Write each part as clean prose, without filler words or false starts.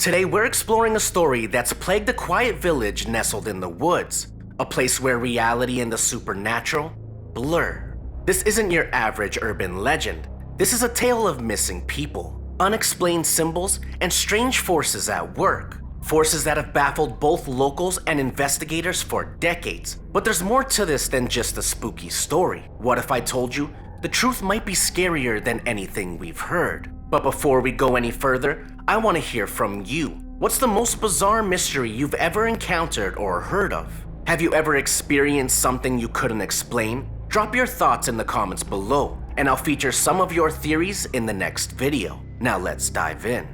Today we're exploring a story that's plagued a quiet village nestled in the woods, a place where reality and the supernatural blur. This isn't your average urban legend. This is a tale of missing people, unexplained symbols, and strange forces at work. Forces that have baffled both locals and investigators for decades. But there's more to this than just a spooky story. What if I told you the truth might be scarier than anything we've heard? But before we go any further, I want to hear from you. What's the most bizarre mystery you've ever encountered or heard of? Have you ever experienced something you couldn't explain? Drop your thoughts in the comments below, and I'll feature some of your theories in the next video. Now let's dive in.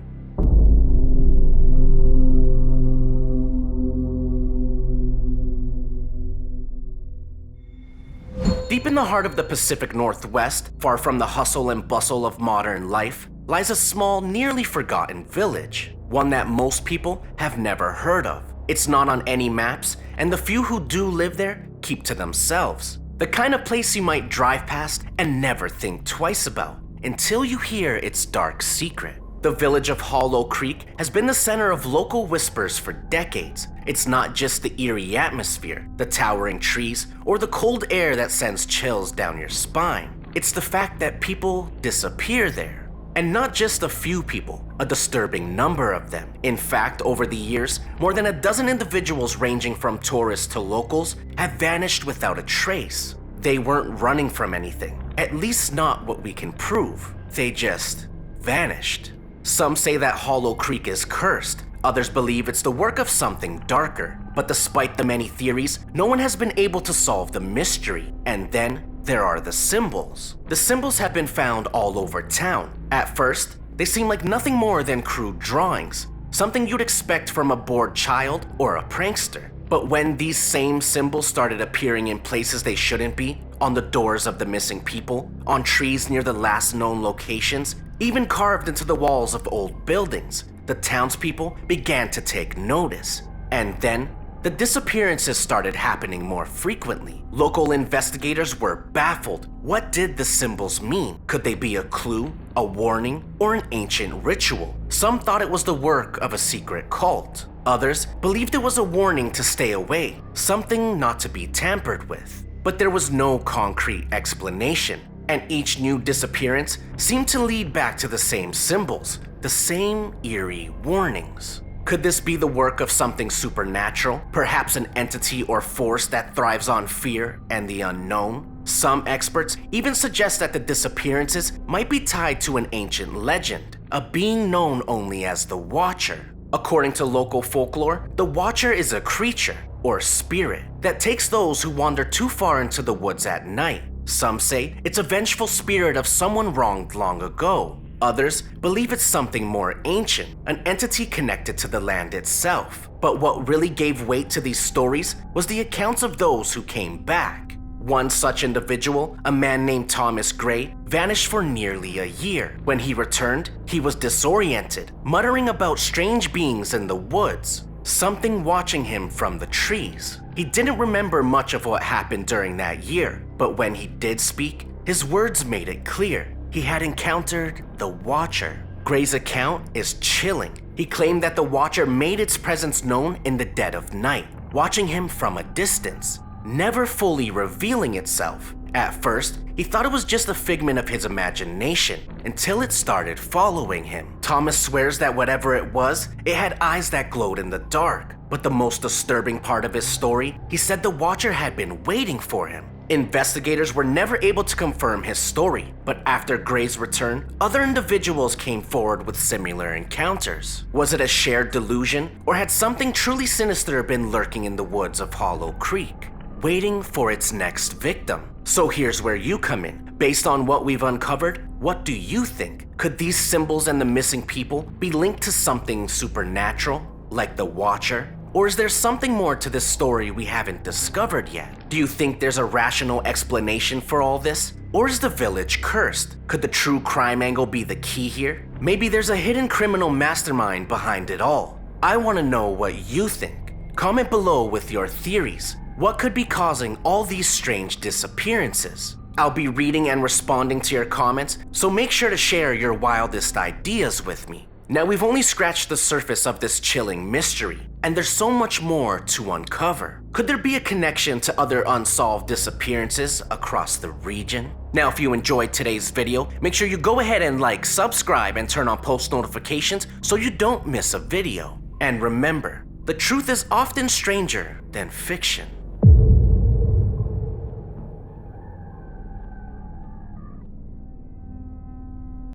Deep in the heart of the Pacific Northwest, far from the hustle and bustle of modern life, lies a small, nearly forgotten village, one that most people have never heard of. It's not on any maps, and the few who do live there keep to themselves. The kind of place you might drive past and never think twice about, until you hear its dark secret. The village of Hollow Creek has been the center of local whispers for decades. It's not just the eerie atmosphere, the towering trees, or the cold air that sends chills down your spine. It's the fact that people disappear there. And not just a few people, a disturbing number of them. In fact, over the years, more than a dozen individuals ranging from tourists to locals have vanished without a trace. They weren't running from anything, at least not what we can prove. They just vanished. Some say that Hollow Creek is cursed. Others believe it's the work of something darker. But despite the many theories, no one has been able to solve the mystery. And then there are the symbols. The symbols have been found all over town. At first, they seem like nothing more than crude drawings, something you'd expect from a bored child or a prankster. But when these same symbols started appearing in places they shouldn't be, on the doors of the missing people, on trees near the last known locations, even carved into the walls of old buildings, the townspeople began to take notice. And then, the disappearances started happening more frequently. Local investigators were baffled. What did the symbols mean? Could they be a clue, a warning, or an ancient ritual? Some thought it was the work of a secret cult. Others believed it was a warning to stay away, something not to be tampered with. But there was no concrete explanation, and each new disappearance seemed to lead back to the same symbols, the same eerie warnings. Could this be the work of something supernatural, perhaps an entity or force that thrives on fear and the unknown? Some experts even suggest that the disappearances might be tied to an ancient legend, a being known only as the Watcher. According to local folklore, the Watcher is a creature, or spirit, that takes those who wander too far into the woods at night. Some say it's a vengeful spirit of someone wronged long ago. Others believe it's something more ancient, an entity connected to the land itself. But what really gave weight to these stories was the accounts of those who came back. One such individual, a man named Thomas Gray, vanished for nearly a year. When he returned, he was disoriented, muttering about strange beings in the woods, something watching him from the trees. He didn't remember much of what happened during that year, but when he did speak, his words made it clear. He had encountered the Watcher. Gray's account is chilling. He claimed that the Watcher made its presence known in the dead of night, watching him from a distance, never fully revealing itself. At first, he thought it was just a figment of his imagination, until it started following him. Thomas swears that whatever it was, it had eyes that glowed in the dark. But the most disturbing part of his story, he said the Watcher had been waiting for him. Investigators were never able to confirm his story, but after Gray's return, other individuals came forward with similar encounters. Was it a shared delusion, or had something truly sinister been lurking in the woods of Hollow Creek, waiting for its next victim? So here's where you come in. Based on what we've uncovered, what do you think? Could these symbols and the missing people be linked to something supernatural, like the Watcher? Or is there something more to this story we haven't discovered yet? Do you think there's a rational explanation for all this? Or is the village cursed? Could the true crime angle be the key here? Maybe there's a hidden criminal mastermind behind it all. I want to know what you think. Comment below with your theories. What could be causing all these strange disappearances? I'll be reading and responding to your comments, so make sure to share your wildest ideas with me. Now, we've only scratched the surface of this chilling mystery, and there's so much more to uncover. Could there be a connection to other unsolved disappearances across the region? Now, if you enjoyed today's video, make sure you go ahead and like, subscribe, and turn on post notifications so you don't miss a video. And remember, the truth is often stranger than fiction.